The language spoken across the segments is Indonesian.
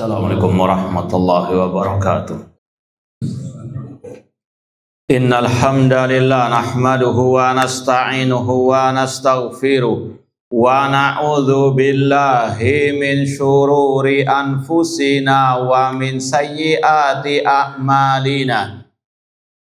Assalamualaikum warahmatullahi wabarakatuh. Innal hamdalillah nahmaduhu wa nasta'inuhu wa nastaghfiruh wa na'udzu billahi min syururi anfusina wa min sayyiati a'malina.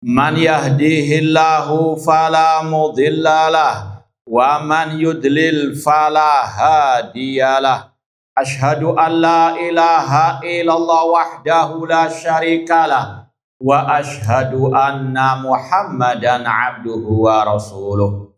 Man yahdihillahu fala mudhillalah wa man yudlil fala hadiyalah. Ashhadu an la ilaha illallah wahdahu la syarikalah wa ashhadu anna Muhammadan abduhu wa rasuluh.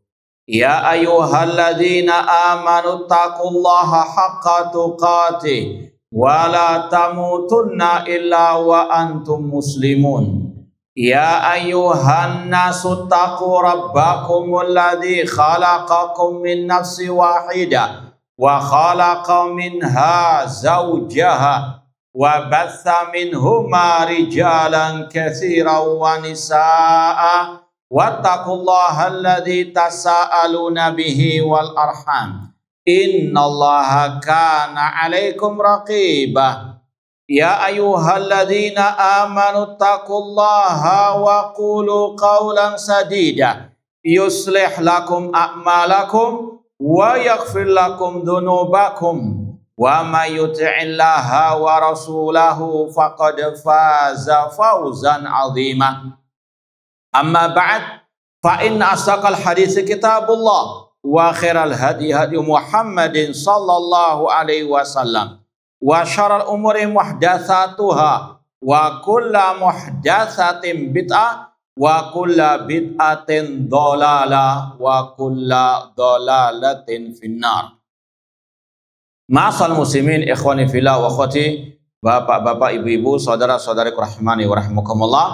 Ya ayyuhalladzina amanu taqullaha haqqa tuqatih wa la tamutunna illa wa antum muslimun. Ya ayyuhan nasu taqu rabbakumul ladzi khalaqakum min nafsin wahidah wa khalaqa minha zawjaha wa batha minhuma rijalan katsiran wa nisaa'a wattaqullaha alladzi tasaaluna bihi wal arham innallaha kana 'alaikum raqibah. Ya ayyuhalladzina amanu taqullaha wa qulu qawlan sadida yuslih lakum a'malakum wa yaghfir lakum dhunubakum wa may yuti'illaha wa rasulahu faqad faza fawzan 'azima. Amma ba'd, fa inna asdaqal hadits kitabullah wa khairal hadi hadi Muhammadin sallallahu alaihi wasallam wa syarrul umuri muhdatsatuha wa kullu muhdatsatin bid'ah wa kulla bid'atin dhalala wa kulla dhalalatin finnar. Ma'asal muslimin ikhwani fillah wa akhwati, bapak-bapak, ibu-ibu, saudara-saudariku rahimani wa rahimakumullah.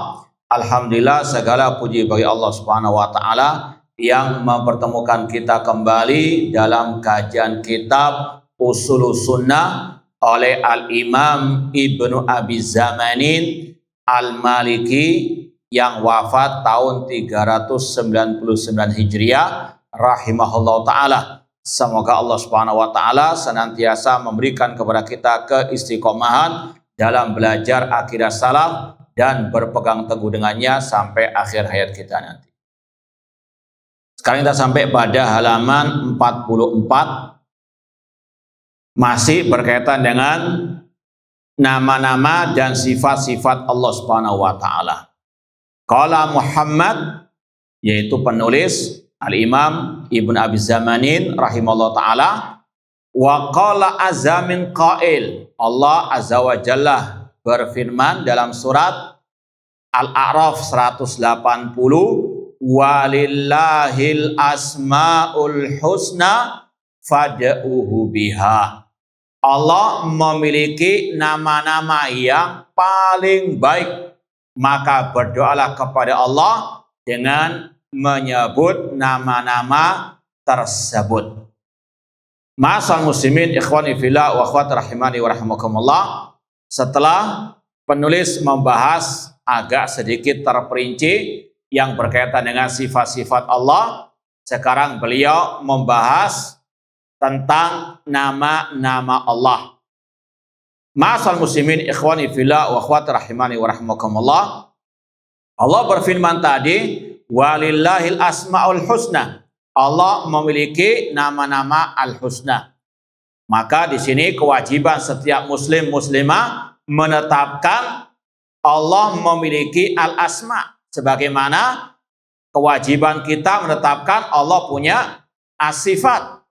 Alhamdulillah, segala puji bagi Allah Subhanahu wa taala yang mempertemukan kita kembali dalam kajian kitab Ushulus Sunnah oleh Al-Imam Ibnu Abi Zamanin Al-Maliki yang wafat tahun 399 Hijriah rahimahullah ta'ala. Semoga Allah subhanahu wa ta'ala senantiasa memberikan kepada kita keistiqomahan dalam belajar akidah salaf dan berpegang teguh dengannya sampai akhir hayat kita nanti. Sekarang kita sampai pada halaman 44, masih berkaitan dengan nama-nama dan sifat-sifat Allah subhanahu wa ta'ala. Qala Muhammad, yaitu penulis Al-Imam Ibn Abi Zamanin rahimahullah ta'ala, wa qala azza min qail, Allah azza wa jalla berfirman dalam surat Al-A'raf 180, walillahil asmaul husna fad'uhu biha. Allah memiliki nama-nama yang paling baik, maka berdoalah kepada Allah dengan menyebut nama-nama tersebut. Ma'asal muslimin ikhwani fillah wa akhwat rahimani wa rahimakumullah. Setelah penulis membahas agak sedikit terperinci yang berkaitan dengan sifat-sifat Allah, sekarang beliau membahas tentang nama-nama Allah. Ma'asal muslimin ikhwani fillah wa akhwat rahimani wa rahimakumullah. Allah berfirman tadi, walillahil asmaul husna. Allah memiliki nama-nama al-husna. Maka di sini kewajiban setiap muslim muslimah menetapkan Allah memiliki al-asma, sebagaimana kewajiban kita menetapkan Allah punya as-sifat.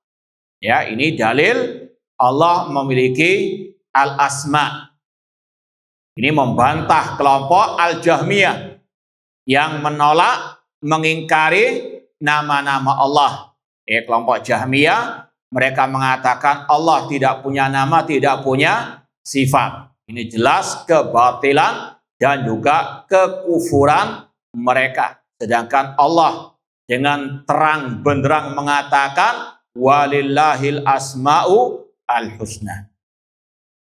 Ya, ini dalil Allah memiliki al-asma. Ini membantah kelompok al-Jahmiyah yang menolak, mengingkari nama-nama Allah. Kelompok Jahmiyah, mereka mengatakan Allah tidak punya nama, tidak punya sifat. Ini jelas kebatilan dan juga kekufuran mereka. Sedangkan Allah dengan terang benderang mengatakan walillahil asma'u al-husna.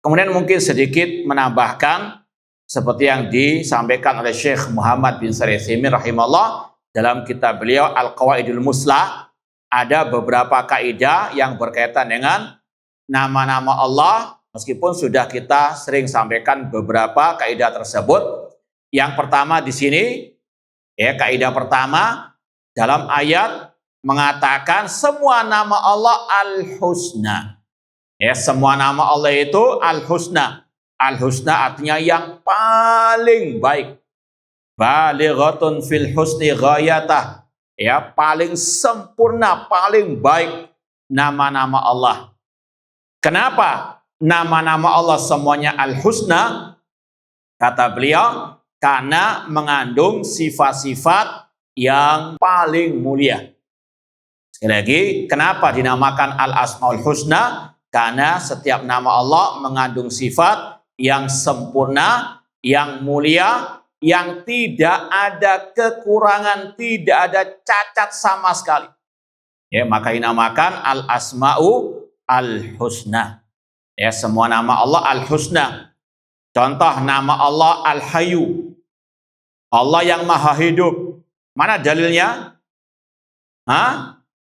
Kemudian mungkin sedikit menambahkan seperti yang disampaikan oleh Syekh Muhammad bin Shalih Al-Utsaimin rahimahullah dalam kitab beliau Al-Qawaidul Muslah. Ada beberapa kaidah yang berkaitan dengan nama-nama Allah Meskipun sudah kita sering sampaikan beberapa kaidah tersebut. Yang pertama di sini, ya, kaidah pertama dalam ayat mengatakan semua nama Allah Al-Husna. Ya, semua nama Allah itu Al-Husna. Al-Husna artinya yang paling baik. Balighatun fil husni ghayatah. Ya, paling sempurna, paling baik nama-nama Allah. Kenapa nama-nama Allah semuanya Al-Husna? Kata beliau, karena mengandung sifat-sifat yang paling mulia. Sekali lagi, kenapa dinamakan Al-Asmaul Husna? Karena setiap nama Allah mengandung sifat yang sempurna, yang mulia, yang tidak ada kekurangan, tidak ada cacat sama sekali. Ya, maka dinamakan Al-Asma'u Al-Husna. Ya, semua nama Allah Al-Husna. Contoh nama Allah Al-Hayyu. Allah yang maha hidup. Mana dalilnya?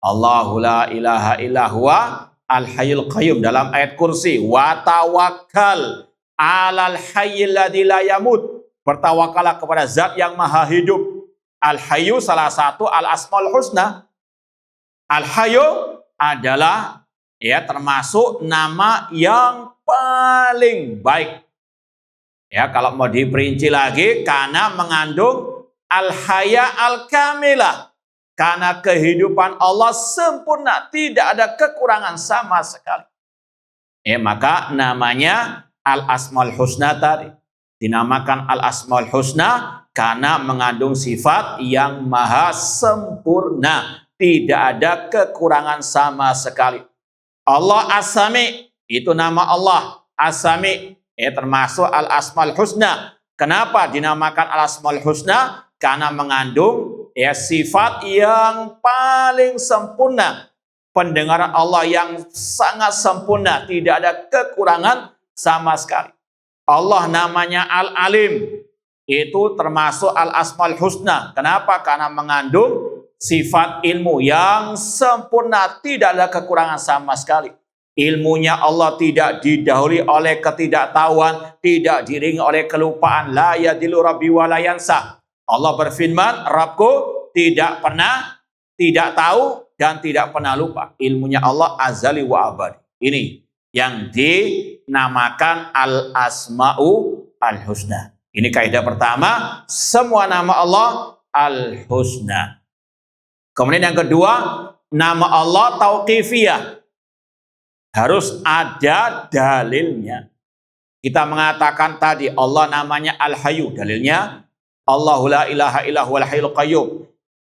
Allahu la ilaha illa huwa Al-Hayyul Qayyum dalam ayat kursi. Wa tawakkal 'alal hayyil ladzi la yamut. Bertawakallah kepada zat yang maha hidup. Al-Hayyu salah satu Al-Asmaul Husna. Al-Hayyu adalah ya termasuk nama yang paling baik. Ya, kalau mau diperinci lagi, karena mengandung al-haya al-kamilah. Karena kehidupan Allah sempurna, tidak ada kekurangan sama sekali. Ya, maka namanya Al-Asmaul Husna tadi. Dinamakan Al-Asmaul Husna karena mengandung sifat yang maha sempurna. Tidak ada kekurangan sama sekali. Allah As-Sami, itu nama Allah. As-Sami, termasuk Al-Asmaul Husna. Kenapa dinamakan Al-Asmaul Husna? Karena mengandung sifat yang paling sempurna. Pendengaran Allah yang sangat sempurna. Tidak ada kekurangan sama sekali. Allah namanya Al-Alim. Itu termasuk Al-Asmaul Husna. Kenapa? Karena mengandung sifat ilmu yang sempurna. Tidak ada kekurangan sama sekali. Ilmunya Allah tidak didahului oleh ketidaktahuan. Tidak diiringi oleh kelupaan. La yadilu rabbi wa la yansa. Allah berfirman, Rabbku tidak pernah, tidak tahu, dan tidak pernah lupa. Ilmunya Allah azali wa abadi. Ini yang dinamakan Al-Asma'u Al-Husna. Ini kaidah pertama, semua nama Allah Al-Husna. Kemudian yang kedua, nama Allah Tauqifiyah. Harus ada dalilnya. Kita mengatakan tadi Allah namanya Al-Hayyu. Dalilnya Allahu la ilaha illa huwal hayyul qayyum.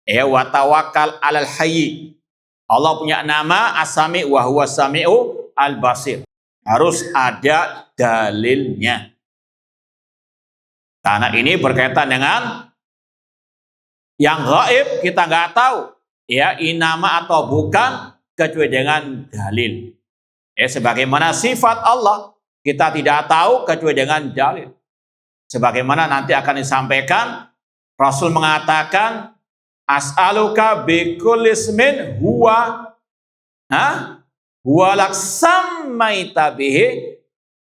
Wa tawakkal 'alal hayyi. Allah punya nama As-Sami wa huwas sami'u Al-Basir. Harus ada dalilnya. Karena ini berkaitan dengan yang gaib, kita nggak tahu ya ini nama atau bukan kecuali dengan dalil. Sebagaimana sifat Allah kita tidak tahu kecuali dengan dalil. Sebagaimana nanti akan disampaikan, Rasul mengatakan, as'aluka bikulli ismin huwa huwa lak sammaita bihi.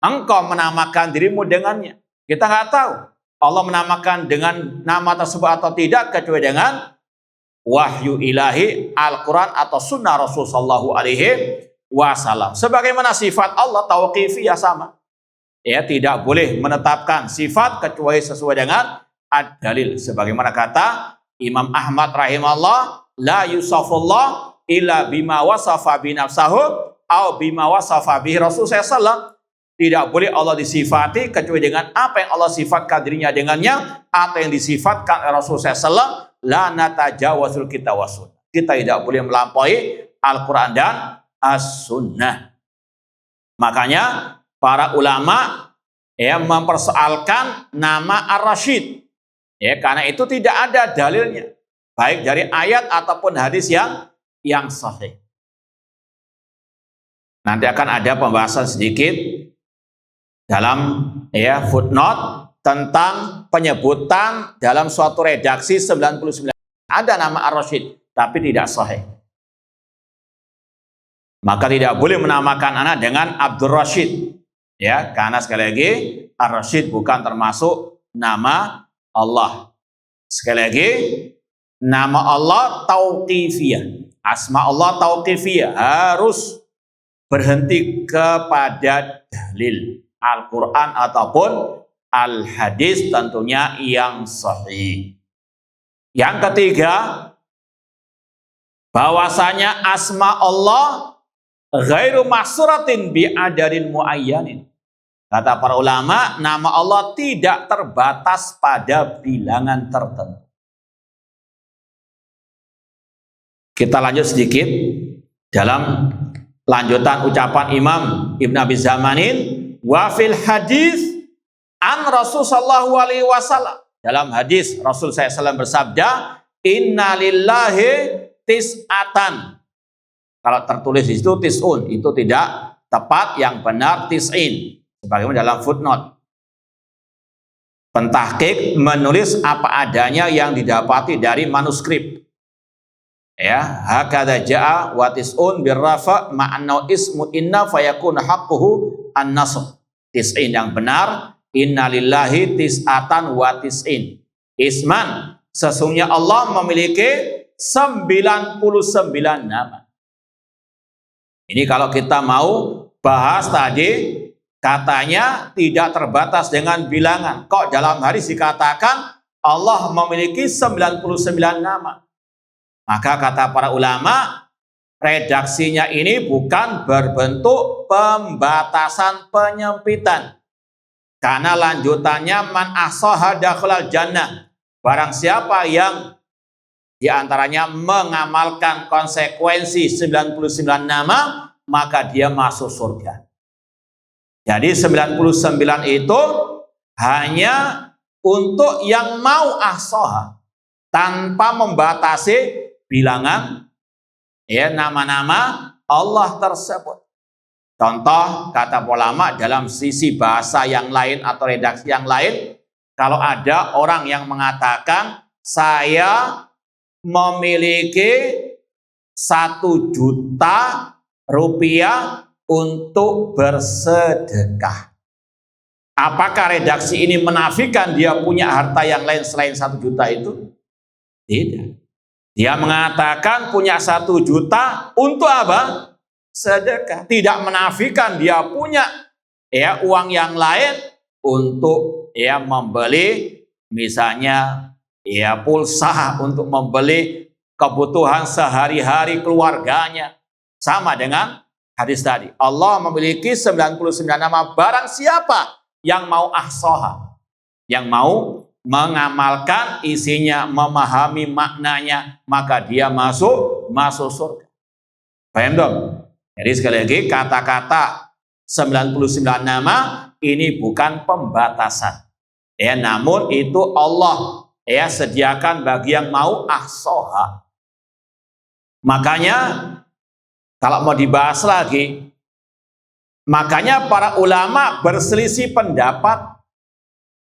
Engkau menamakan dirimu dengannya. Kita nggak tahu Allah menamakan dengan nama tersebut atau tidak kecuali dengan wahyu ilahi, Al-Quran atau sunnah Rasul sallallahu alaihi wasallam. Sebagaimana sifat Allah tauqifiyah sama. Ya, tidak boleh menetapkan sifat kecuali sesuai dengan ad-dalil. Sebagaimana kata Imam Ahmad rahimahullah, la yusafullah illa bima wasafa bi nafsahu au bima wasafa bihi Rasul sallallahu. Tidak boleh Allah disifati kecuali dengan apa yang Allah sifatkan dirinya dengannya atau yang disifatkan Rasul sallallahu. La natajawazul kita wasun. Kita tidak boleh melampaui Al-Quran dan As-Sunnah. Makanya para ulama mempersoalkan nama Ar-Rasyid. Karena itu tidak ada dalilnya. Baik dari ayat ataupun hadis yang sahih. Nanti akan ada pembahasan sedikit dalam footnote tentang penyebutan dalam suatu redaksi 99. Ada nama Ar-Rasyid, tapi tidak sahih. Maka tidak boleh menamakan anak dengan Abdul Rashid. Ya, karena sekali lagi Ar-Rasyid bukan termasuk nama Allah. Sekali lagi, nama Allah tauqifiyah. Asma Allah tauqifiyah, harus berhenti kepada dalil Al-Quran ataupun Al-Hadis tentunya yang sahih. Yang ketiga, bahwasanya asma Allah ghairu mahsuratin bi'adadin muayyanin. Kata para ulama, nama Allah tidak terbatas pada bilangan tertentu. Kita lanjut sedikit dalam lanjutan ucapan Imam Ibn Abi Zamanin, wa fil hadis an Rasul sallallahu alaihi wasallam. Dalam hadis Rasul SAW bersabda, inna lillahi tis'atan. Kalau tertulis di situ tis'un, itu tidak tepat, yang benar tis'in. Sebagaimana dalam footnote. Pentahqiq menulis apa adanya yang didapati dari manuskrip. Ya, hakadha ja'a wa tis'un birrafa ma'annahu ismu inna fayakun haqquhu an-nasr. Tis'in yang benar, inna lillahi tis'atan wa tis'in. Isman, sesungguhnya Allah memiliki 99 nama. Ini kalau kita mau bahas tadi, katanya tidak terbatas dengan bilangan. Kok dalam hadis dikatakan Allah memiliki 99 nama? Maka kata para ulama, redaksinya ini bukan berbentuk pembatasan penyempitan. Karena lanjutannya man ahsaha dakhalal jannah. Barang siapa yang diantaranya mengamalkan konsekuensi 99 nama, maka dia masuk surga. Jadi 99 itu hanya untuk yang mau ahsaha, tanpa membatasi bilangan ya nama-nama Allah tersebut. Contoh kata ulama dalam sisi bahasa yang lain atau redaksi yang lain, kalau ada orang yang mengatakan saya memiliki 1 juta rupiah untuk bersedekah. Apakah redaksi ini menafikan dia punya harta yang lain selain 1 juta itu? Tidak. Dia mengatakan punya 1 juta untuk apa? Sedekah. Tidak menafikan dia punya ya uang yang lain untuk ya membeli misalnya ya pulsa, untuk membeli kebutuhan sehari-hari keluarganya. Sama dengan hadis tadi. Allah memiliki 99 nama, barang siapa yang mau ahsaha, yang mau mengamalkan isinya, memahami maknanya, maka dia masuk surga. Paham dong? Jadi sekali lagi, kata-kata 99 nama ini bukan pembatasan. Ya, namun itu Allah ya sediakan bagi yang mau ahsaha. Makanya kalau mau dibahas lagi, makanya para ulama berselisih pendapat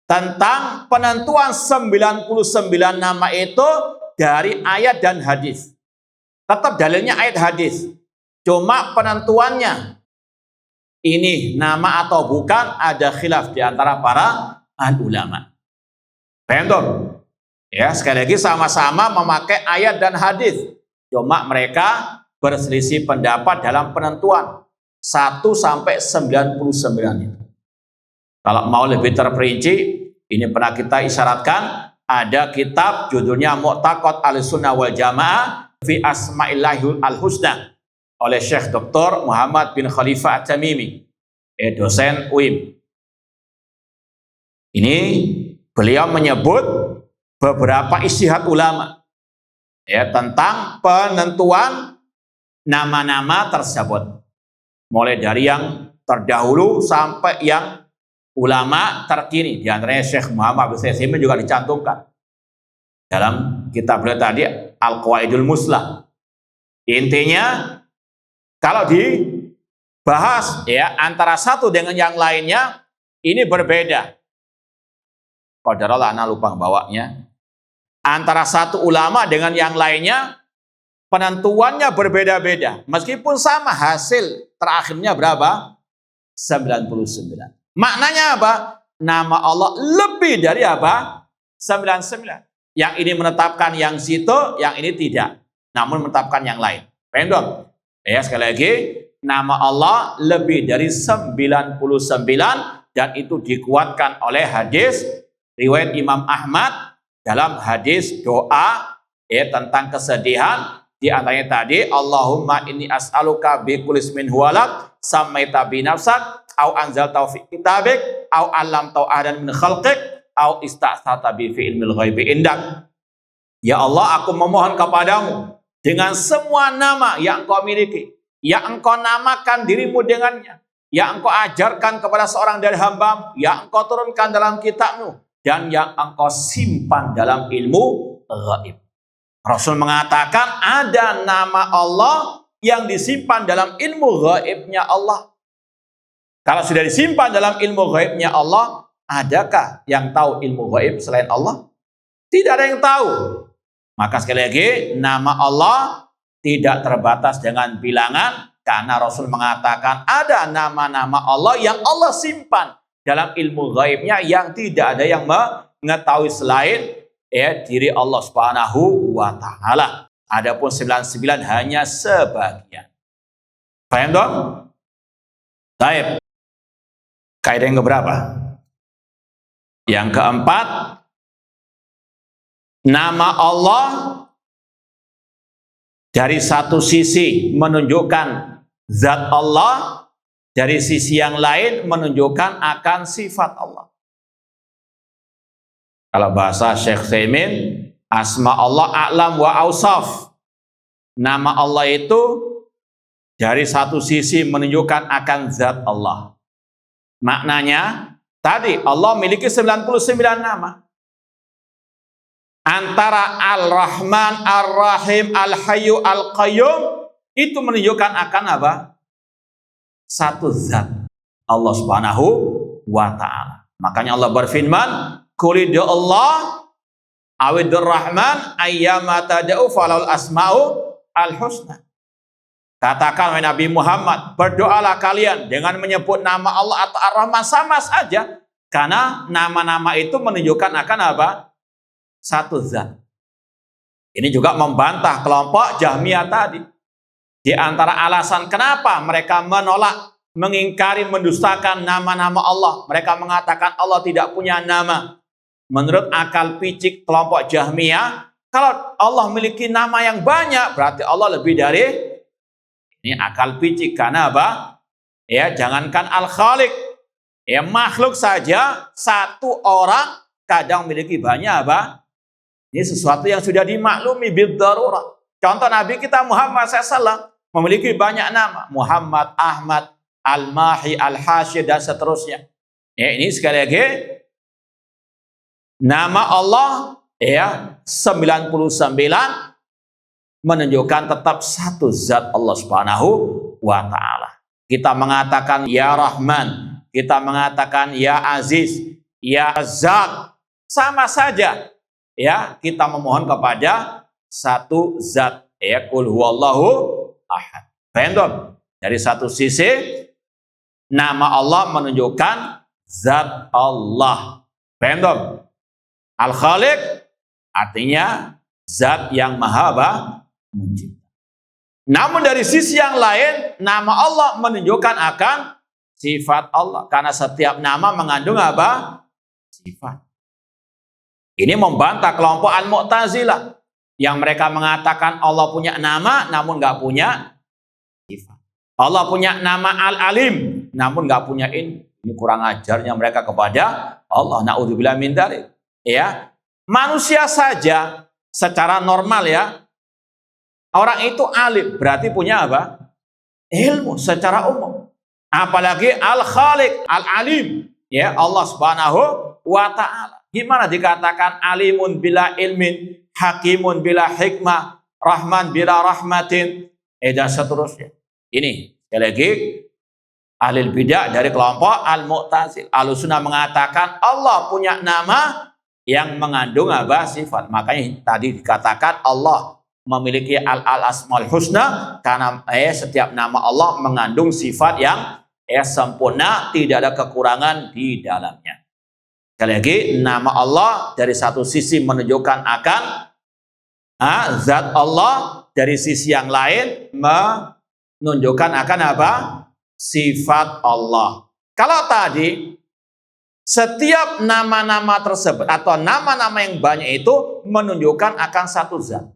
tentang penentuan 99 nama itu dari ayat dan hadis. Tetap dalilnya ayat hadis. Cuma penentuannya ini nama atau bukan ada khilaf di antara para ulama. Paham? Ya, sekali lagi sama-sama memakai ayat dan hadis. Cuma mereka berselisih pendapat dalam penentuan 1 sampai 99 itu. Kalau mau lebih terperinci, ini pernah kita isyaratkan, ada kitab judulnya Mu'taqad Ahlussunnah wal Jamaah fi Asma'illahil Al-Husna oleh Syekh Dr. Muhammad bin Khalifah At-Tamimi, dosen UIM. Ini beliau menyebut beberapa ijtihad ulama ya tentang penentuan nama-nama tersebut. Mulai dari yang terdahulu sampai yang ulama terkini, di antaranya Syekh Muhammad bin Saimin juga dicantumkan dalam kitab beliau tadi Al-Qawaidul Muslah. Intinya kalau dibahas ya antara satu dengan yang lainnya ini berbeda. Qadarullah ana lupa bawanya. Antara satu ulama dengan yang lainnya penentuannya berbeda-beda. Meskipun sama hasil terakhirnya berapa? 99. Maknanya apa? Nama Allah lebih dari apa? 99. Yang ini menetapkan yang situ, yang ini tidak. Namun menetapkan yang lain. Paham dong? Ya, sekali lagi, nama Allah lebih dari 99 dan itu dikuatkan oleh hadis riwayat Imam Ahmad dalam hadis doa tentang kesedihan. Di antaranya tadi, Allahumma inni as'aluka bi kulli ismin huwalak samaita bi nafsak au anzalta fi kitabik au 'allamta ahadan min khalqik au ista'sata bi fi ilmil ghaibi indak. Ya Allah, aku memohon kepadamu dengan semua nama yang engkau miliki, yang engkau namakan dirimu dengannya, yang engkau ajarkan kepada seorang dari hambamu, yang engkau turunkan dalam kitabmu, dan yang engkau simpan dalam ilmu ghaib. Rasul mengatakan ada nama Allah yang disimpan dalam ilmu ghaibnya Allah. Kalau sudah disimpan dalam ilmu ghaibnya Allah, adakah yang tahu ilmu ghaib selain Allah? Tidak ada yang tahu. Maka sekali lagi, nama Allah tidak terbatas dengan bilangan, karena Rasul mengatakan ada nama-nama Allah yang Allah simpan dalam ilmu ghaibnya yang tidak ada yang mengetahui selain diri Allah Subhanahu wa taala. Adapun 99 hanya sebagian. Paham dong? Baik. Kaidah yang keberapa? Yang keempat, nama Allah dari satu sisi menunjukkan zat Allah, dari sisi yang lain menunjukkan akan sifat Allah. Kalau bahasa Syekh Utsaimin, asma Allah a'lam wa ausaf. Nama Allah itu dari satu sisi menunjukkan akan zat Allah. Maknanya, tadi Allah memiliki 99 nama. Antara Al-Rahman, Ar-Rahim, Al-Hayyu, Al-Qayyum, itu menunjukkan akan apa? Satu zat, Allah Subhanahu wa ta'ala. Makanya Allah berfirman, Qul Allah awidur rahman ayyama tad'u falal asma'u al-husna. Katakan wahai Nabi Muhammad, berdoalah kalian dengan menyebut nama Allah atau Ar-Rahman, sama saja, karena nama-nama itu menunjukkan akan apa? Satu zat. Ini juga membantah kelompok Jahmiyah tadi. Di antara alasan kenapa mereka menolak, mengingkari, mendustakan nama-nama Allah, mereka mengatakan Allah tidak punya nama. Menurut akal picik kelompok Jahmiyah, kalau Allah memiliki nama yang banyak, berarti Allah lebih dari ini. Akal picik, karena apa? Ya, jangankan Al-Khaliq, ya makhluk saja satu orang kadang memiliki banyak apa? Ini sesuatu yang sudah dimaklumi bid-darurah. Contoh Nabi kita Muhammad SAW memiliki banyak nama, Muhammad, Ahmad, Al-Mahi, Al-Hashir, dan seterusnya. Ya, ini sekali lagi nama Allah 99 menunjukkan tetap satu zat Allah Subhanahu wa taala. Kita mengatakan ya Rahman, kita mengatakan ya Aziz, ya Zat, sama saja. Ya, kita memohon kepada satu zat. Ya, Qul huwallahu ahad. Paham? Dari satu sisi nama Allah menunjukkan zat Allah. Paham? Al-Khaliq artinya zat yang maha mencipta. Namun dari sisi yang lain, nama Allah menunjukkan akan sifat Allah. Karena setiap nama mengandung apa? Sifat. Ini membantah kelompok Al-Mu'tazilah yang mereka mengatakan Allah punya nama namun nggak punya sifat. Allah punya nama Al-Alim namun nggak punya ini. Ini kurang ajarnya mereka kepada Allah. Na'udzubillah min dzalik. Ya, manusia saja secara normal ya, orang itu alim berarti punya apa? Ilmu secara umum. Apalagi Al-Khaliq, Al-Alim, ya Allah Subhanahu wa taala. Gimana dikatakan alimun bila ilmin, hakimun bila hikmah, rahman bila rahmatin, dan seterusnya. Ini sekali lagi ahli bidah dari kelompok Al-Mu'tazil. Ahlussunnah mengatakan Allah punya nama yang mengandung apa? Sifat. Makanya tadi dikatakan Allah memiliki al-asmaul husna karena setiap nama Allah mengandung sifat yang sempurna, tidak ada kekurangan di dalamnya. Sekali lagi, nama Allah dari satu sisi menunjukkan akan zat Allah, dari sisi yang lain menunjukkan akan apa? Sifat Allah. Kalau tadi setiap nama-nama tersebut atau nama-nama yang banyak itu menunjukkan akan satu zat.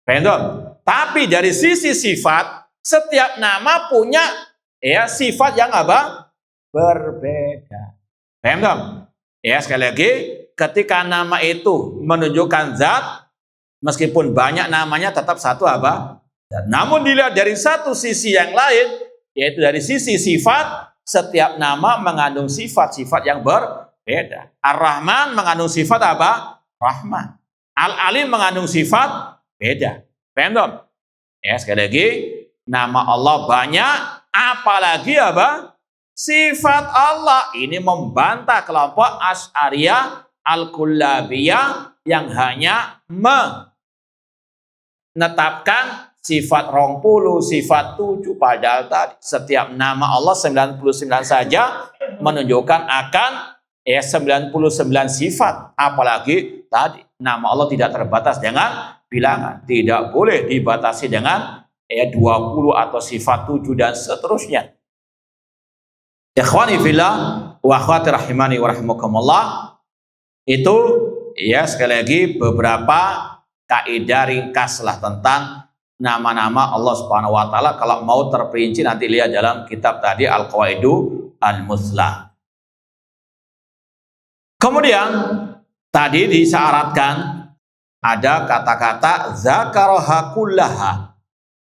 Paham? Tapi dari sisi sifat, setiap nama punya sifat yang apa? Berbeda. Paham? Ya, sekali lagi, ketika nama itu menunjukkan zat, meskipun banyak namanya tetap satu apa? Namun dilihat dari satu sisi yang lain, yaitu dari sisi sifat, setiap nama mengandung sifat-sifat yang berbeda. Ar-Rahman mengandung sifat apa? Rahman. Al-Alim mengandung sifat beda. Paham? Ya, sekali lagi, nama Allah banyak, apalagi apa? Sifat Allah. Ini membantah kelompok Asy'ariyah Al-Kullabiyah yang hanya menetapkan sifat 20, sifat 7, padahal tadi setiap nama Allah 99 saja menunjukkan akan 99 sifat. Apalagi tadi nama Allah tidak terbatas dengan bilangan, tidak boleh dibatasi dengan 20 atau sifat 7 dan seterusnya. Ikhwani fillah wa akhwati rahimani wa rahimakumullah, itu sekali lagi beberapa kaidah ringkas lah tentang nama-nama Allah Subhanahu wa taala. Kalau mau terperinci nanti lihat dalam kitab tadi Al-Qawaidu Al-Muslah. Kemudian tadi disyaratkan ada kata-kata zakaraha kullaha.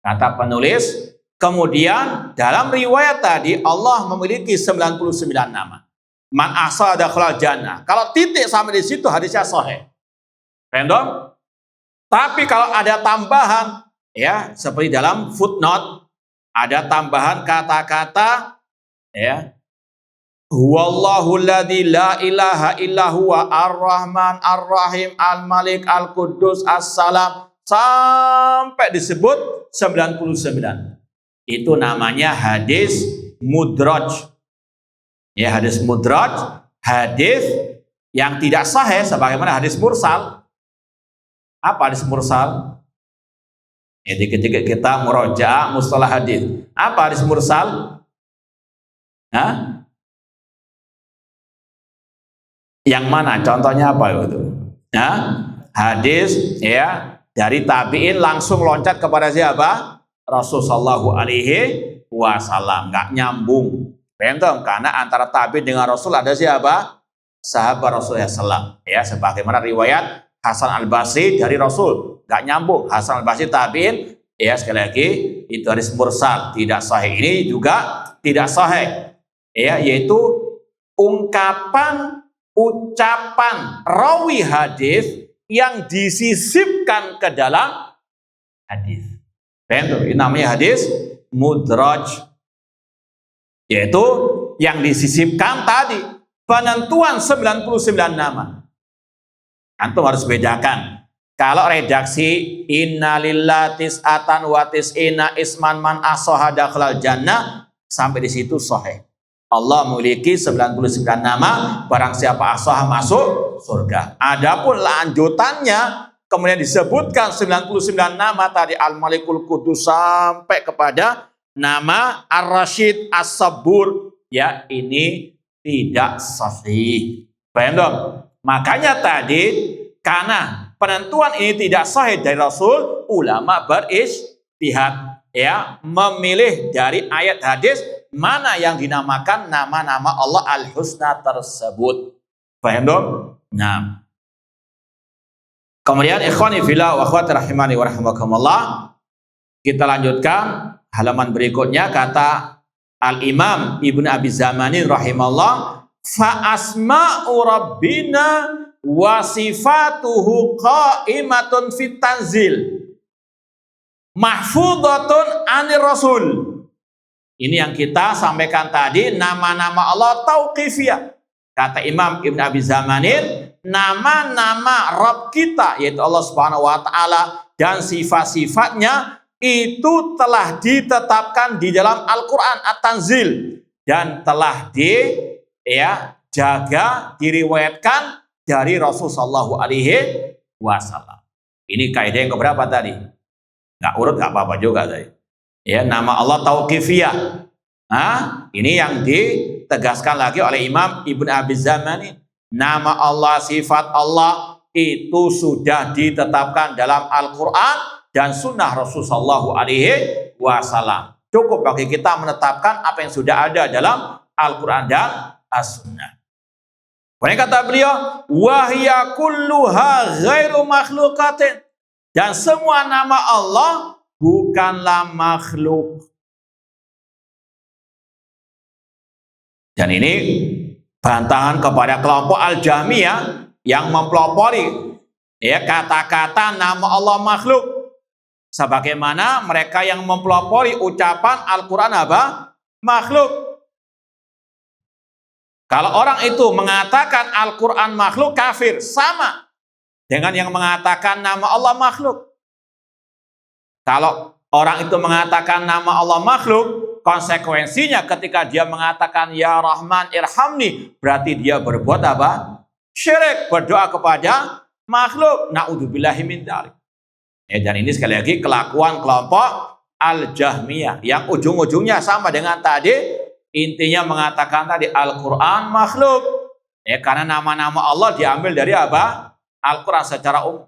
Kata penulis, kemudian dalam riwayat tadi Allah memiliki 99 nama. Man ahsa dakhala jannah. Kalau titik sampai di situ hadisnya sahih. Random. Tapi kalau ada tambahan seperti dalam footnote ada tambahan kata-kata huwallahu alladzi la ilaha illa huwa ar-rahman ar-rahim al-malik al-quddus as-salam sampai disebut 99. Itu namanya hadis mudraj. Hadis mudraj, hadis yang tidak sahih sebagaimana hadis mursal. Apa hadis mursal? Ketika kita murojaah mustalah hadis. Apa hadis mursal? Yang mana? Contohnya apa itu? Hadis dari tabi'in langsung loncat kepada siapa? Rasulullah Alaihi Wasallam. Nggak nyambung. Bentuk, karena antara tabi'in dengan Rasul ada siapa? Sahabat Rasulullah SAW. Sebagaimana riwayat Hasan Al-Basri dari Rasul. Nggak nyambung. Hasan Al-Basri tabi'in. Sekali lagi itu hadis mursal, tidak sahih. Ini juga tidak sahih. Yaitu ucapan rawi hadis yang disisipkan ke dalam hadis. Ini namanya hadis mudraj. Yaitu yang disisipkan tadi penentuan 99 nama. Antum harus bedakan. Kalau redaksi innalillahi tis'atan wa tis'ina isman man ahsaha dakhalal jannah sampai di situ sahih. Allah memiliki 99 nama, barang siapa ahsaha masuk surga. Adapun lanjutannya kemudian disebutkan 99 nama tadi al-malikul qudus sampai kepada nama ar-rasyid as-sabur, ini tidak sahih. Paham dong? Makanya tadi karena penentuan ini tidak sahih dari Rasul, ulama beristihad memilih dari ayat hadis mana yang dinamakan nama-nama Allah al-husna tersebut. Paham dong? Nah. Kemudian ikhwani fillah wa akhwati rahimani wa rahimakumullah, kita lanjutkan halaman berikutnya. Kata Al-Imam Ibnu Abi Zamanin rahimahullah, fa asma'u rabbina wa sifatuhu qa'imatun fit tanzil mahfudhatun anir rasul. Ini yang kita sampaikan tadi, nama-nama Allah tauqifiyah. Kata Imam Ibnu Abi Zamanin, nama-nama Rabb kita yaitu Allah Subhanahu wa taala dan sifat-sifatnya itu telah ditetapkan di dalam Al-Qur'an At-Tanzil, dan telah jaga diriwayatkan dari Rasulullah SAW. Ini kaidah yang keberapa tadi? Nggak urut nggak apa-apa juga tadi. Ya, nama Allah tauqifiyah. Ini yang ditegaskan lagi oleh Imam Ibn Abi Zamanin. Nama Allah, sifat Allah itu sudah ditetapkan dalam Al-Quran dan Sunnah Rasulullah SAW. Cukup bagi kita menetapkan apa yang sudah ada dalam Al-Quran dan As-Sunnah. Kemudian kata beliau, wahya kulluha ghairu makhluqatin, dan semua nama Allah bukanlah makhluk. Dan ini bantahan kepada kelompok Al-Jahmiyah yang mempelopori kata-kata nama Allah makhluk. Sebagaimana mereka yang mempelopori ucapan Al-Quran apa? Makhluk. Kalau orang itu mengatakan Al-Quran makhluk, kafir. Sama dengan yang mengatakan nama Allah makhluk. Kalau orang itu mengatakan nama Allah makhluk, konsekuensinya ketika dia mengatakan Ya Rahman irhamni, berarti dia berbuat apa? Syirik, berdoa kepada makhluk. Na'udzubillahi min dzalik. Dan ini sekali lagi kelakuan kelompok Al-Jahmiyah yang ujung-ujungnya sama dengan tadi, intinya mengatakan tadi Al-Quran makhluk. Karena nama-nama Allah diambil dari apa? Al-Quran secara umum.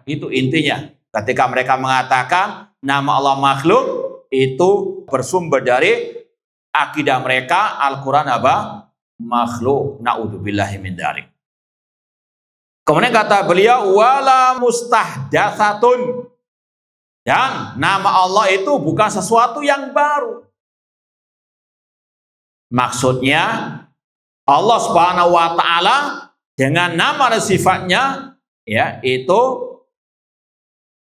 Itu intinya. Ketika mereka mengatakan nama Allah makhluk, itu bersumber dari akidah mereka Al-Quran apa? Makhluk. Na'udzubillahi min dzalik. Kemudian kata beliau, wala mustahdatsatun, dan nama Allah itu bukan sesuatu yang baru. Maksudnya Allah Subhanahu wa taala dengan nama dan sifatnya itu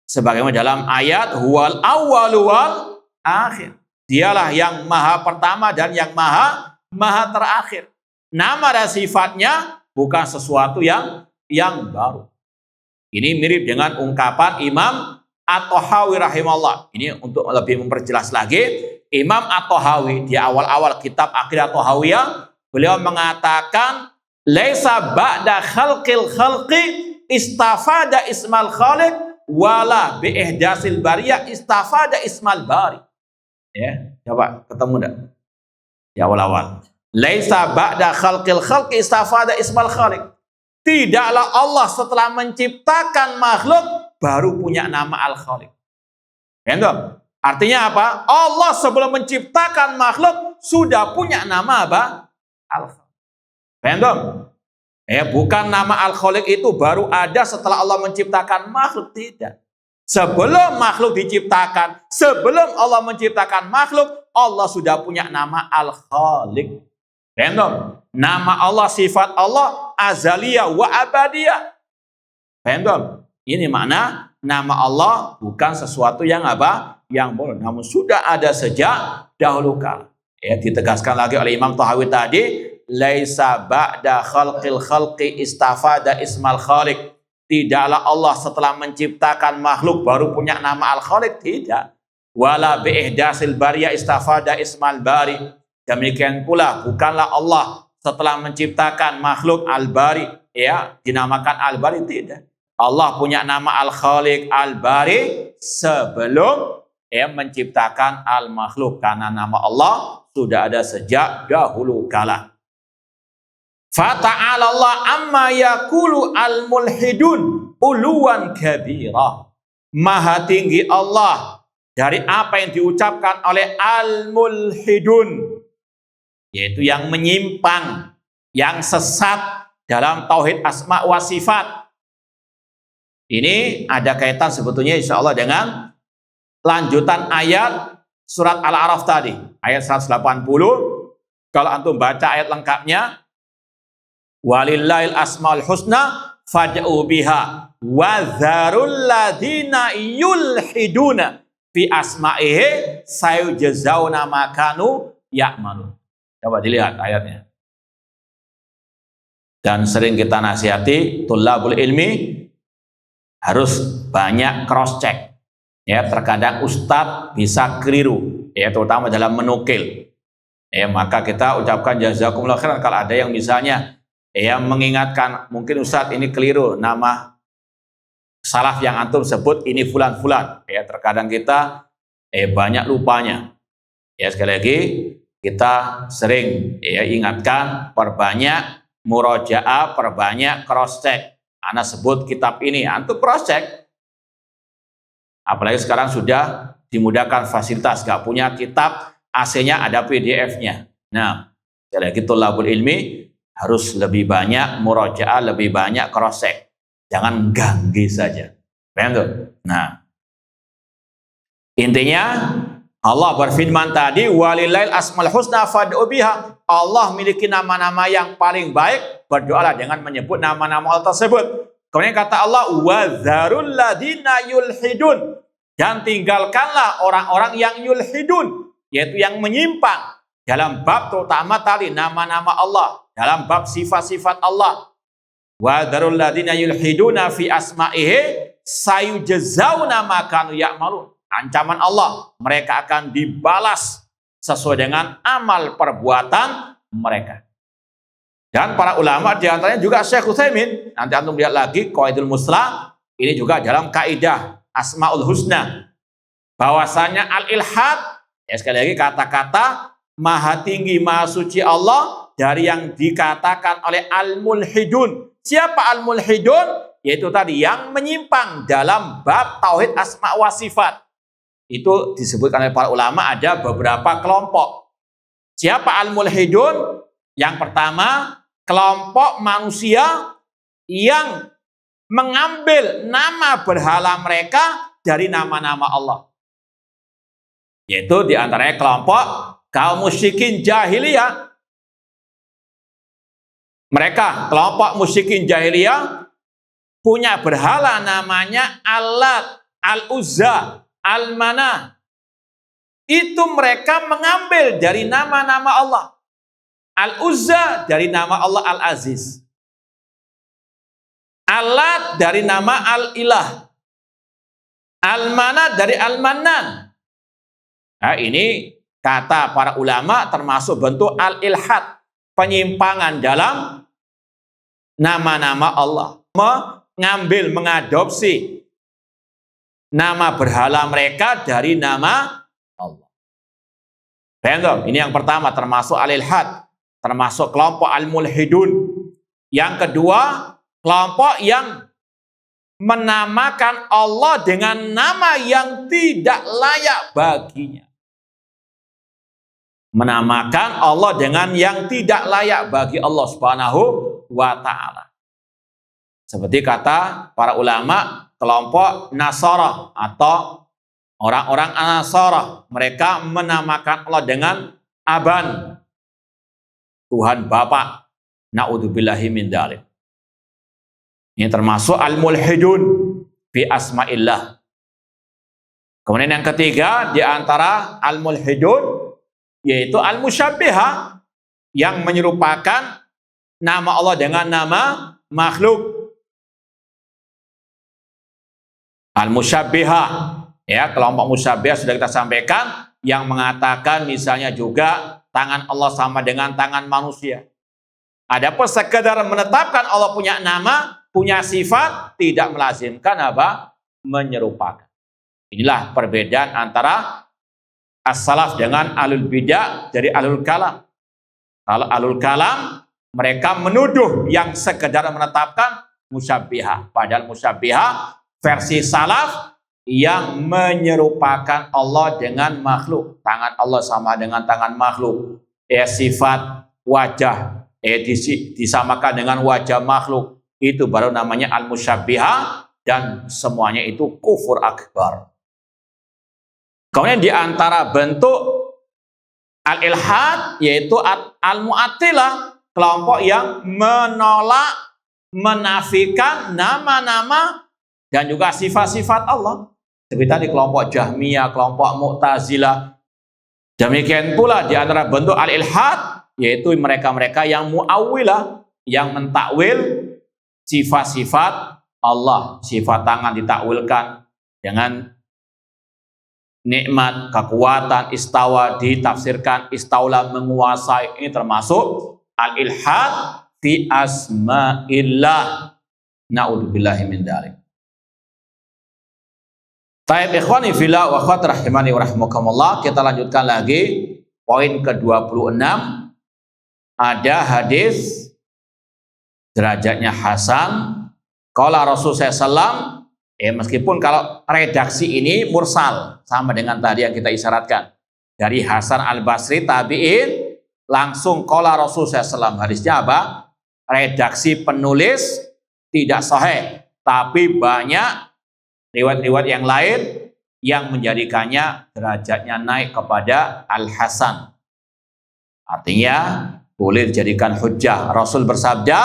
sebagaimana dalam ayat huwal awwalu wal akhir. Dialah yang maha pertama dan yang maha terakhir. Nama dan sifatnya bukan sesuatu yang baru. Ini mirip dengan ungkapan Imam At-Tahawi rahimahullah. Ini untuk lebih memperjelas lagi, Imam At-Tahawi di awal-awal kitab Aqidah Tahawiyah, beliau mengatakan laisa ba'da khalqil khalqi istafada ismal khaliq wala bi ihdasil bariyah istafada ismal bari. Coba ketemu enggak? Di awal-awal. Laisa ba'da khalqil khalqi istafada ismal khaliq. Tidaklah Allah setelah menciptakan makhluk baru punya nama Al-Khaliq. Artinya apa? Allah sebelum menciptakan makhluk sudah punya nama apa? Al-Khaliq. Bukan nama Al-Khaliq itu baru ada setelah Allah menciptakan makhluk, tidak. Sebelum makhluk diciptakan, sebelum Allah menciptakan makhluk, Allah sudah punya nama Al-Khaliq. Nama Allah, sifat Allah azaliyah wa abadiyah. Ini makna nama Allah bukan sesuatu yang apa? Yang baru, namun sudah ada sejak dahulu kala. Ditegaskan lagi oleh Imam Tahawi tadi, laisa ba'da khalqil khalqi istafada ismal khaliq. Tidaklah Allah setelah menciptakan makhluk baru punya nama Al-Khaliq, tidak. Wala bi ihdasil bariyah istafada ismal bari. Demikian pula bukanlah Allah setelah menciptakan makhluk Al-Bari, dinamakan Al-Bari, tidak. Allah punya nama Al-Khaliq, Al-Bari sebelum menciptakan Al-Makhluk, karena nama Allah sudah ada sejak dahulu kala. Fata'ala Allah amma yakulu al-mulhidun uluwan kabira. Maha tinggi Allah dari apa yang diucapkan oleh al-mulhidun, yaitu yang menyimpang, yang sesat dalam tauhid asma wa sifat. Ini ada kaitan sebetulnya insya Allah dengan lanjutan ayat surat Al-A'raf tadi, ayat 180. Kalau antum baca ayat lengkapnya, walillahil asmaul husna fad'u biha wa dzarul ladzina yulhiduna fi asma'ihi sayujzauna ma kanu ya'malun. Coba dilihat ayatnya. Dan sering kita nasihati tulabul ilmi harus banyak cross check. Terkadang ustadz bisa keliru, terutama dalam menukil. Maka kita ucapkan jazakumullah khairan kalau ada yang misalnya mengingatkan, mungkin Ustadz ini keliru nama salaf yang antum sebut ini fulan-fulan. Terkadang kita banyak lupanya. Sekali lagi kita sering ingatkan, perbanyak murojaah, perbanyak cross check. Ana sebut kitab ini, antum cross check. Apalagi sekarang sudah dimudahkan fasilitas, gak punya kitab, AC-nya ada PDF-nya. Nah, sekali lagi thalabul ilmi harus lebih banyak murojaah, lebih banyak cross check. Jangan ganggu saja. Paham tuh? Nah, intinya Allah berfirman tadi, walillail asmaul husna fad'u biha. Allah memiliki nama-nama yang paling baik, berdoalah dengan menyebut nama-nama Allah tersebut. Kemudian kata Allah, wadzarul ladzina yulhidun, dan tinggalkanlah orang-orang yang yulhidun, yaitu yang menyimpang dalam bab terutama tadi nama-nama Allah, dalam bab sifat-sifat Allah. Wadzarul ladzina yulhiduna fi asma'ihi sayujzauna ma kanu ya'malun. Ancaman Allah, mereka akan dibalas sesuai dengan amal perbuatan mereka. Dan para ulama diantaranya juga Syekh Utsaimin. Nanti antum lihat lagi Qawaidul Muslah, ini juga dalam kaidah Asmaul Husna, bahwasanya al-ilhad, sekali lagi kata-kata maha tinggi, maha suci Allah dari yang dikatakan oleh al-mulhidun. Siapa al-mulhidun? Yaitu tadi yang menyimpang dalam bab tauhid asma wa sifat. Itu disebutkan oleh para ulama ada beberapa kelompok. Siapa al-mulhidun? Yang pertama, kelompok manusia yang mengambil nama berhala mereka dari nama-nama Allah. Yaitu diantaranya kelompok kaum musyrikin jahiliyah. Mereka, kelompok musyrikin jahiliyah, punya berhala namanya Al-Lat, Al-Uzza, Al-Manah. Itu mereka mengambil dari nama-nama Allah. Al-Uzza dari nama Allah Al-Aziz. Al-Lat dari nama Al-Ilah. Al-Manah dari Al-Mannan. Nah, ini kata para ulama termasuk bentuk al-ilhad, penyimpangan dalam nama-nama Allah. Mengambil, mengadopsi nama berhala mereka dari nama Allah. Paham? Ini yang pertama, termasuk al-ilhad, termasuk kelompok al-mulhidun. Yang kedua, kelompok yang menamakan Allah dengan nama yang tidak layak baginya. Menamakan Allah dengan yang tidak layak bagi Allah Subhanahu wa ta'ala. Seperti kata para ulama, kelompok Nasara atau orang-orang Nasara, mereka menamakan Allah dengan Aban, Tuhan Bapa. Na'udzubillahi min dzalik. Ini termasuk al-mulhidun bi asma'illah. Kemudian yang ketiga di antara al-mulhidun yaitu al-musyabbiha, yang menyerupakan nama Allah dengan nama makhluk. Al-musyabbiha, kelompok musyabbiha sudah kita sampaikan, yang mengatakan misalnya juga tangan Allah sama dengan tangan manusia. Adapun sekedar menetapkan Allah punya nama, punya sifat, tidak melazimkan apa? Menyerupakan. Inilah perbedaan antara as-salaf dengan ahlul bidah dari ahlul kalam. Kalau ahlul kalam, mereka menuduh yang sekedar menetapkan musyabbiha. Padahal musyabbiha versi salaf yang menyerupakan Allah dengan makhluk. Tangan Allah sama dengan tangan makhluk. Sifat wajah disamakan dengan wajah makhluk. Itu baru namanya al-musyabbiha, dan semuanya itu kufur akbar. Kemudian di antara bentuk al-ilhad yaitu al-mu'attilah, kelompok yang menolak, menafikan nama-nama dan juga sifat-sifat Allah. Seperti tadi kelompok Jahmiyah, kelompok Mu'tazilah. Demikian pula di antara bentuk al-ilhad yaitu mereka-mereka yang mu'awwilah, yang mentakwil sifat-sifat Allah. Sifat tangan ditakwilkan dengan nikmat, kekuatan, istawa ditafsirkan istaula menguasai, ini termasuk al-ilhad fi asma'illah. Na'udzubillahi min dzalik. Taib ikhwani fillah wa akhwat rahimani wa rahimakumullah, kita lanjutkan lagi poin ke-26. Ada hadis derajatnya hasan. Qala Rasulullah SAW, meskipun kalau redaksi ini mursal sama dengan tadi yang kita isyaratkan dari Hasan Al-Basri tabi'in, langsung qala Rasulullah SAW. Hadisnya apa? Redaksi penulis tidak sahih, tapi banyak riwayat-riwayat yang lain yang menjadikannya derajatnya naik kepada Al-Hasan. Artinya boleh dijadikan hujjah. Rasul bersabda,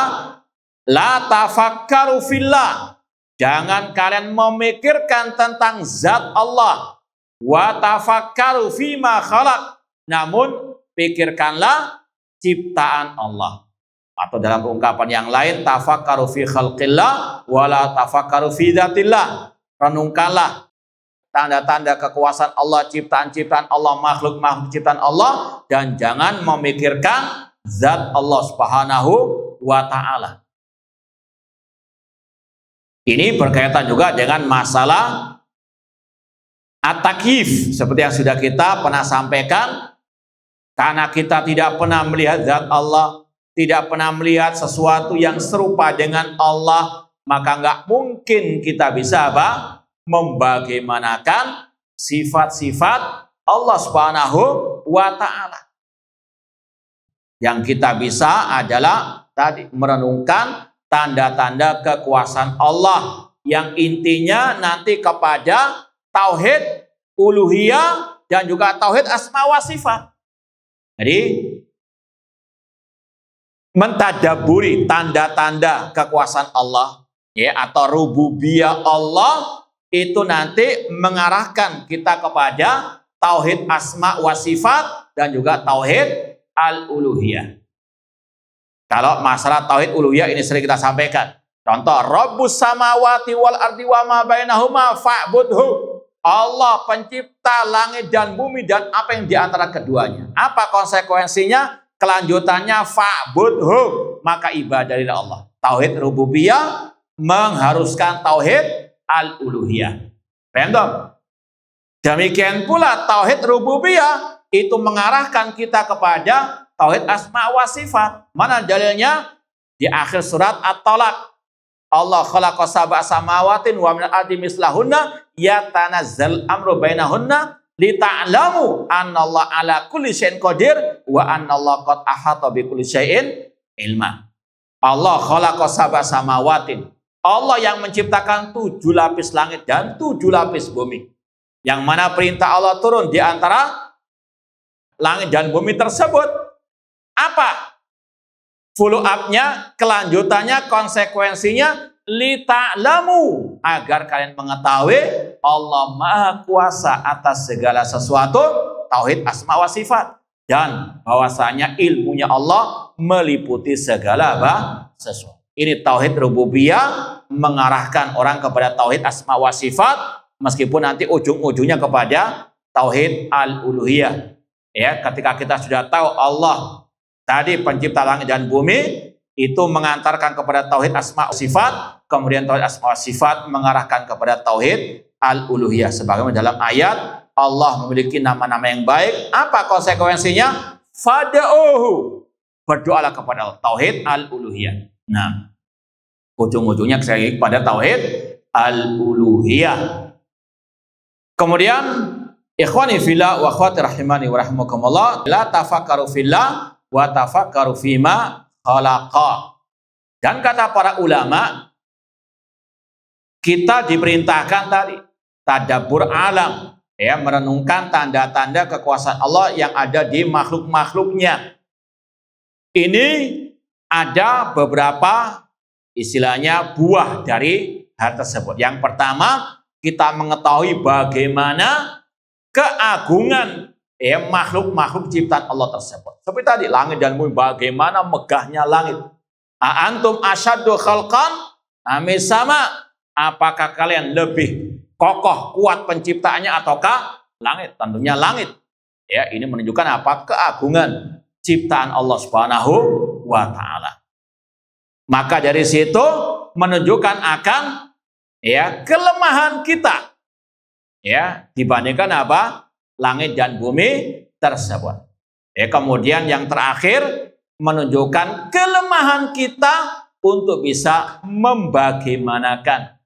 la tafakkaru fillah, jangan kalian memikirkan tentang zat Allah. Wa tafakkaru fima khalaq, namun pikirkanlah ciptaan Allah. Atau dalam ungkapan yang lain, tafakkaru fi khalqillah wala tafakkaru fi dzatillah. Renungkanlah tanda-tanda kekuasaan Allah, ciptaan-ciptaan Allah, makhluk-makhluk ciptaan Allah, dan jangan memikirkan zat Allah Subhanahu wa ta'ala. Ini berkaitan juga dengan masalah at-takyif, seperti yang sudah kita pernah sampaikan. Karena kita tidak pernah melihat zat Allah, tidak pernah melihat sesuatu yang serupa dengan Allah, maka nggak mungkin kita bisa apa? Membagaimanakan sifat-sifat Allah Subhanahu wa ta'ala. Yang kita bisa adalah tadi merenungkan tanda-tanda kekuasaan Allah yang intinya nanti kepada tauhid uluhiyah dan juga tauhid asma wa sifat. Jadi mentadaburi tanda-tanda kekuasaan Allah, ya, atau rububiyah Allah, itu nanti mengarahkan kita kepada tauhid asma wa sifat dan juga tauhid al-uluhiyah. Kalau masalah tauhid uluhiyah ini sering kita sampaikan. Contoh, Rabbus samawati wal ardi wa ma bainahuma fa'budhu. Allah pencipta langit dan bumi dan apa yang di antara keduanya. Apa konsekuensinya? Kelanjutannya fa'budhu, maka ibadahlah Allah. Tauhid rububiyah mengharuskan tauhid al-uluhiyah. Paham? Demikian pula tauhid rububiyah itu mengarahkan kita kepada tauhid asma wa sifat. Mana dalilnya? Di akhir surat At-Talaq. Allah khalaqa sab'a samawatin wa minal ardi mislahunna yatanazzal amru bainahunna lita'lamu annallaha ala kulli syai'in qadir wa annallaha qad ahata bi kulli syai'in ilma. Allah khalaqa sab'a samawatin. Allah yang menciptakan 7 lapis langit dan 7 lapis bumi. Yang mana perintah Allah turun di antara langit dan bumi tersebut. Apa? Follow up-nya, kelanjutannya, konsekuensinya, lita'lamu, agar kalian mengetahui Allah Maha Kuasa atas segala sesuatu, tauhid asma wa sifat, dan bahwasanya ilmunya Allah meliputi segala sesuatu. Ini tauhid rububiyah mengarahkan orang kepada tauhid asma wa sifat, meskipun nanti ujung-ujungnya kepada tauhid al-uluhiyah. Ya, ketika kita sudah tahu Allah tadi pencipta langit dan bumi, itu mengantarkan kepada tauhid asma sifat, kemudian tauhid asma sifat mengarahkan kepada tauhid al-uluhiyah. Sebagaimana dalam ayat, Allah memiliki nama-nama yang baik. Apa konsekuensinya? Fada'uhu, berdoalah kepada Allah. Tauhid al-uluhiyah. Nah, ujung-ujungnya kepada tauhid al-uluhiyah. Kemudian, ikhwani fillah wa akhwati rahimani wa rahimakumullah, la tafakkaru fillah wa tafakkaru fima khalaqa. Dan kata para ulama, kita diperintahkan tadi tadabbur alam, ya, merenungkan tanda-tanda kekuasaan Allah yang ada di makhluk-makhluknya. Ini ada beberapa istilahnya buah dari hal tersebut. Yang pertama, kita mengetahui bagaimana keagungan makhluk-makhluk ciptaan Allah tersebut. Seperti tadi langit dan bumi, bagaimana megahnya langit. Antum asyaddu khalqan amis sama, apakah kalian lebih kokoh kuat penciptaannya ataukah Langit, tentunya langit. Ya, ini menunjukkan apa? Keagungan ciptaan Allah Subhanahu wa taala. Maka dari situ menunjukkan akan ya kelemahan kita. Ya, dibandingkan apa? Langit dan bumi tersebut. Ya, kemudian yang terakhir menunjukkan kelemahan kita untuk bisa membagaimanakan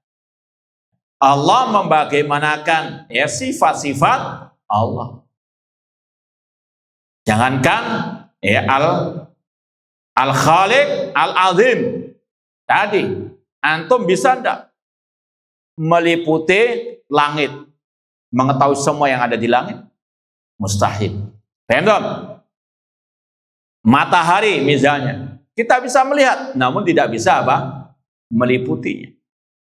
Allah, membagaimanakan ya sifat-sifat Allah. Jangankan ya al-Khaliq al-Azim tadi, antum bisa enggak meliputi langit, mengetahui semua yang ada di langit? Mustahil. Paham? Matahari misalnya, kita bisa melihat, namun tidak bisa apa? Meliputinya.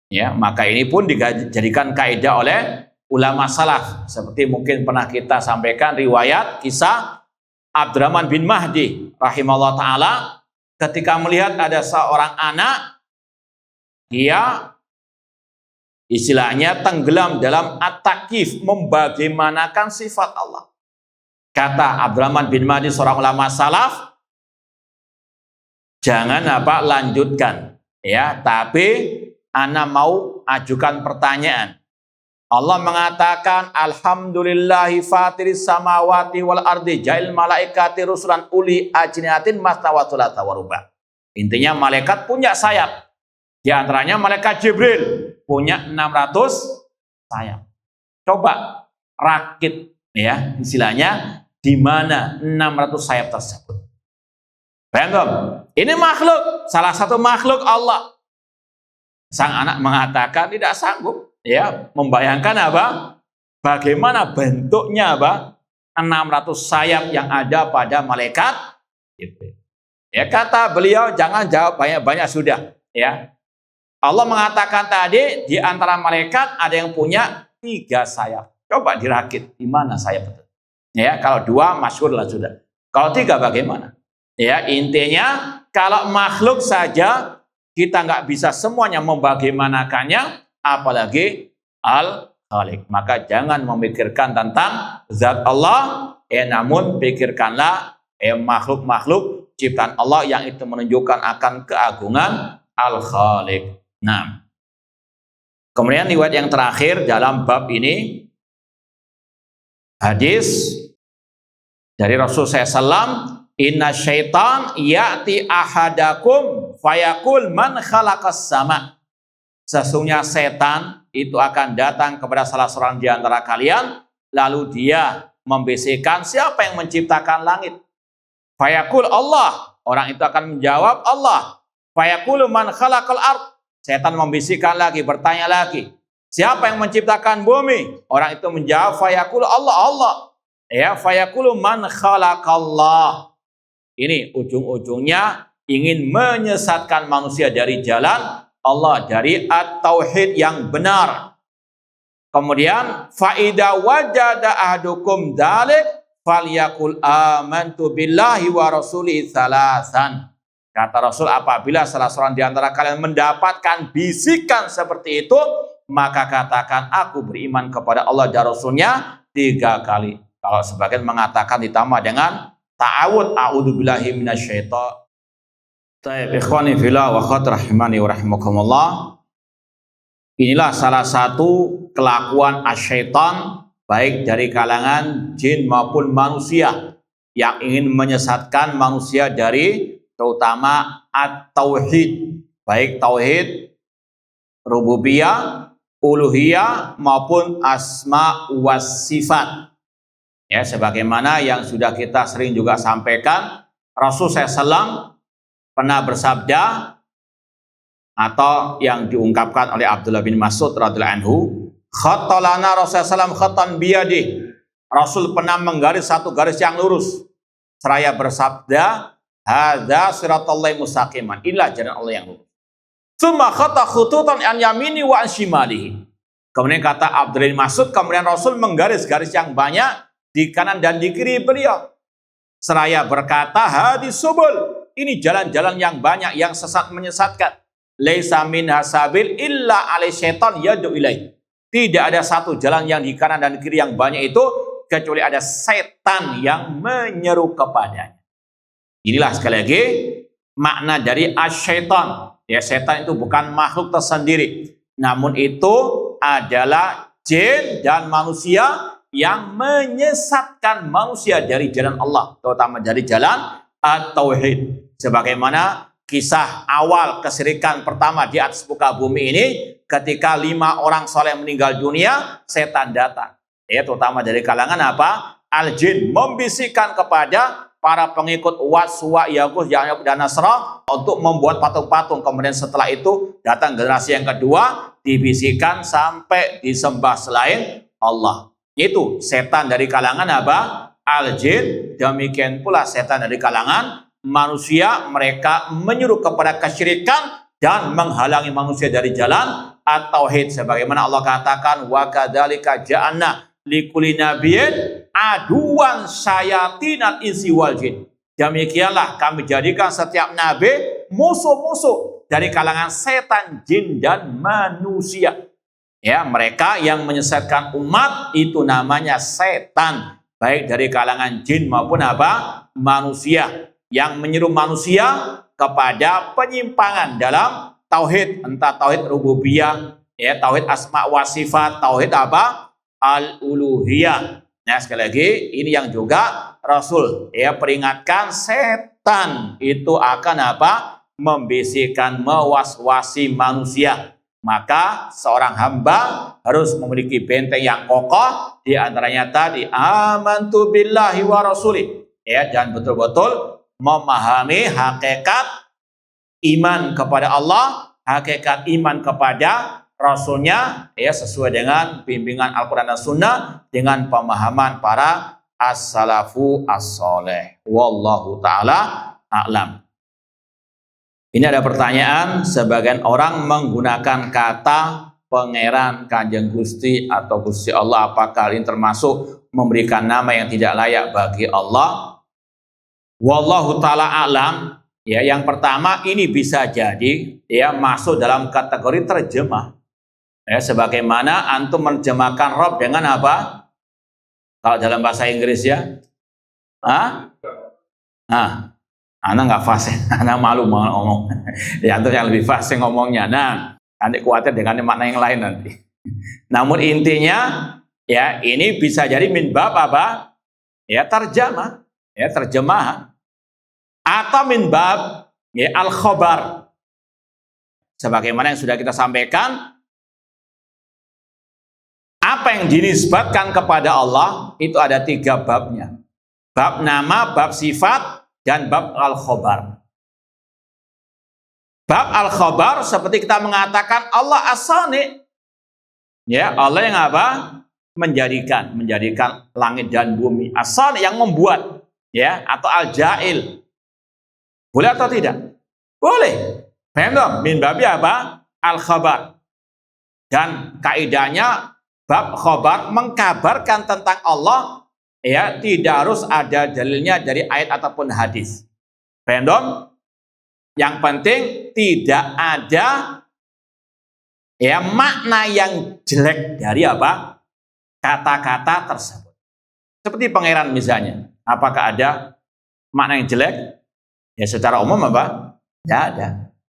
Ya, maka ini pun dijadikan kaidah oleh ulama salaf. Seperti mungkin pernah kita sampaikan riwayat kisah Abdurrahman bin Mahdi rahimahullah taala ketika melihat ada seorang anak, dia istilahnya tenggelam dalam at-takif, membagaimanakan sifat Allah. Kata Abdurrahman bin Mahdi, seorang ulama salaf, jangan apa lanjutkan ya, tapi ana mau ajukan pertanyaan. Allah mengatakan alhamdulillahi fatiris samawati wal ardi ja'il malaikati rusulan uli ajnihatin masna wa thulatha wa ruba. Intinya malaikat punya sayap. Di antaranya malaikat Jibril punya 600 sayap. Coba rakit ya, istilahnya di mana 600 sayap tersebut. Paham? Ini makhluk, salah satu makhluk Allah. Sang anak mengatakan tidak sanggup ya membayangkan apa? Bagaimana bentuknya apa? 600 sayap yang ada pada malaikat itu. Ya, kata beliau jangan jawab banyak-banyak sudah ya. Allah mengatakan tadi di antara malaikat ada yang punya 3 sayap. Coba dirakit di mana sayap itu? Ya, kalau 2 masyhur lah sudah. Kalau 3 bagaimana? Ya, intinya kalau makhluk saja kita nggak bisa semuanya membagaimanakannya, apalagi al-Khaliq. Maka jangan memikirkan tentang zat Allah, namun pikirkanlah makhluk-makhluk ciptaan Allah yang itu menunjukkan akan keagungan al-Khaliq. Nah, kemudian riwayat yang terakhir dalam bab ini, hadis dari Rasulullah SAW, inna syaitan ya'ti ahadakum fayaqul man khalaqas sama. Sesungguhnya setan itu akan datang kepada salah seorang di antara kalian, lalu dia membisikkan siapa yang menciptakan langit. Fayaqul Allah, orang itu akan menjawab Allah. Fayaqul man khalaqal ard, setan membisikkan lagi, bertanya lagi, siapa yang menciptakan bumi? Orang itu menjawab fayaqul Allah, Allah. Ya, fayaqul man khalaqallah. Ini ujung-ujungnya ingin menyesatkan manusia dari jalan Allah, dari at-tauhid yang benar. Kemudian faida wajada ahdukum dalik falyakul amantu billahi wa rasuli salasan. Kata Rasul, apabila salah seorang di antara kalian mendapatkan bisikan seperti itu, maka katakan aku beriman kepada Allah dan Rasulnya 3 kali. Kalau sebagian mengatakan ditambah dengan ta'awud, a'udzubillahi minasyaitonir. Taib ikhwani fillah wa akhwat rahimani wa rahimakumullah. Inilah salah satu kelakuan asyaitan baik dari kalangan jin maupun manusia yang ingin menyesatkan manusia dari terutama at-tauhid, baik tauhid rububiyah, uluhiyah maupun asma was sifat. Ya, sebagaimana yang sudah kita sering juga sampaikan, Rasulullah SAW pernah bersabda atau yang diungkapkan oleh Abdullah bin Mas'ud radhiyallahu anhu, khattalana Rasulullah SAW khattan biyadih. Rasul pernah menggaris satu garis yang lurus seraya bersabda, hadza siratallahi mustaqiman, inilah jalan Allah yang lurus. Tsumma khatta khututan an yamini wa an shimalihi. Kemudian kata Abdullah bin Mas'ud, kemudian Rasul menggaris garis yang banyak di kanan dan di kiri beliau. Seraya berkata, hadis subul, ini jalan-jalan yang banyak yang sesat menyesatkan. Laisa min hasabil illa alai syaitan yadu ilaih. Tidak ada satu jalan yang di kanan dan kiri yang banyak itu kecuali ada setan yang menyeru kepadanya. Inilah sekali lagi makna dari asyaitan. Ya, setan itu bukan makhluk tersendiri, namun itu adalah jin dan manusia yang menyesatkan manusia dari jalan Allah, terutama dari jalan at-tauhid. Sebagaimana kisah awal kesyirikan pertama di atas muka bumi ini, ketika 5 orang soleh meninggal dunia, setan datang. Ya, terutama dari kalangan apa? Al-jin, membisikkan kepada para pengikut Wat, Suwa, Yaghus, Ya'uq, dan Nasra untuk membuat patung-patung. Kemudian setelah itu datang generasi yang kedua, dibisikkan sampai disembah selain Allah. Itu setan dari kalangan apa? Al-jin. Demikian pula setan dari kalangan manusia. Mereka menyuruh kepada kesyirikan dan menghalangi manusia dari jalan at-tauhid. Sebagaimana Allah katakan, wa kadzalika ja'alna likulli nabiyyin aduwan syayatinal insi wal jin. Demikianlah kami jadikan setiap nabi musuh-musuh dari kalangan setan, jin, dan manusia. Ya, mereka yang menyesatkan umat itu namanya setan, baik dari kalangan jin maupun apa? Manusia, yang menyeru manusia kepada penyimpangan dalam tauhid, entah tauhid rububiyah, ya, tauhid asma wa sifat, tauhid apa? Al-uluhiyah. Nah, sekali lagi ini yang juga Rasul ya peringatkan, setan itu akan apa? Membisikkan, mewaswasi manusia. Maka seorang hamba harus memiliki benteng yang kokoh, di antaranya tadi amantu billahi wa rasuli, ya, dan betul-betul memahami hakikat iman kepada Allah, hakikat iman kepada Rasulnya, ya, sesuai dengan bimbingan Al-Quran dan Sunnah, dengan pemahaman para as-salafu as-soleh. Wallahu ta'ala a'lam. Ini ada pertanyaan, sebagian orang menggunakan kata Pangeran, Kanjeng Gusti, atau Gusti Allah. Apakah ini termasuk memberikan nama yang tidak layak bagi Allah? Wallahu ta'ala a'lam. Ya, yang pertama ini bisa jadi ya masuk dalam kategori terjemah. Ya, sebagaimana antum menerjemahkan Rob dengan apa? Kalau dalam bahasa Inggris ya, anak nggak fasih, anak malu ngomong. Ya, antum yang lebih fasih ngomongnya. Nah, nanti khawatir dengan makna yang lain nanti. Namun intinya, ya ini bisa jadi min bab apa? Ya terjemah, ya terjemahan, atau min bab ya al khobar. Sebagaimana yang sudah kita sampaikan. Apa yang dinisbatkan kepada Allah itu ada 3 babnya. Bab nama, bab sifat, dan bab al-khobar. Bab al-khobar seperti kita mengatakan Allah as-sani. Ya, Allah yang apa? Menjadikan langit dan bumi. As-sani yang membuat, ya, atau al-ja'il. Boleh atau tidak? Boleh. Paham? Min babi apa? Al-khobar. Dan kaidahnya bab khobar mengkabarkan tentang Allah, ya, tidak harus ada dalilnya dari ayat ataupun hadis. Paham? Yang penting tidak ada ya makna yang jelek dari apa? Kata-kata tersebut. Seperti Pangeran misalnya. Apakah ada makna yang jelek? Ya secara umum apa? Tidak ada.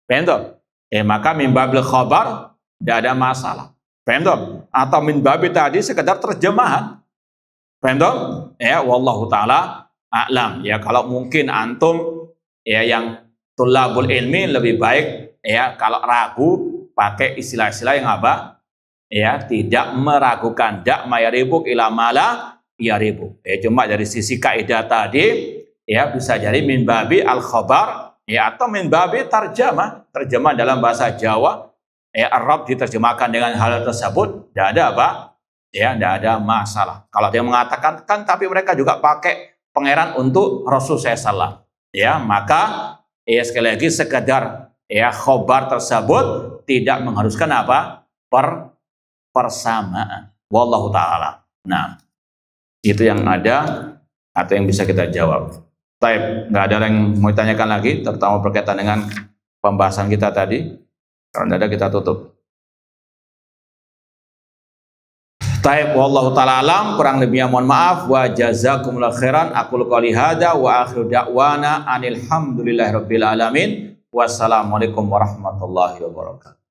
Paham? Maka min babil khobar tidak ada masalah. Paham? Atau min babi tadi sekedar terjemahan. Paham? Ya, wallahu taala a'lam. Ya, kalau mungkin antum ya yang tulabul ilmi lebih baik ya kalau ragu pakai istilah-istilah yang apa? Ya, tidak meragukan, dak mayaribuk ila mala yaribuk. Ya, cuma dari sisi kaidah tadi ya bisa jadi min babi al khabar ya atau min babi terjemah dalam bahasa Jawa. Ya, Arab diterjemahkan dengan hal tersebut, tidak ada apa? Ya, tidak ada masalah. Kalau dia mengatakan kan, tapi mereka juga pakai Pangeran untuk Rasul SAW. Ya, maka ya sekali lagi sekedar ya khobar tersebut tidak mengharuskan apa? Persamaan. Wallahu taala. Nah, itu yang ada atau yang bisa kita jawab. Baik, nggak ada yang mau ditanyakan lagi, terutama berkaitan dengan pembahasan kita tadi. Kalau tidak ada kita tutup. Taib wallahu taala alam, kurang lebihnya mohon maaf. Wa jazakumullahu khairan. Aqulu qouli hadza wa akhiru da'wana anil hamdulillahirabbil alamin. Wassalamualaikum warahmatullahi wabarakatuh.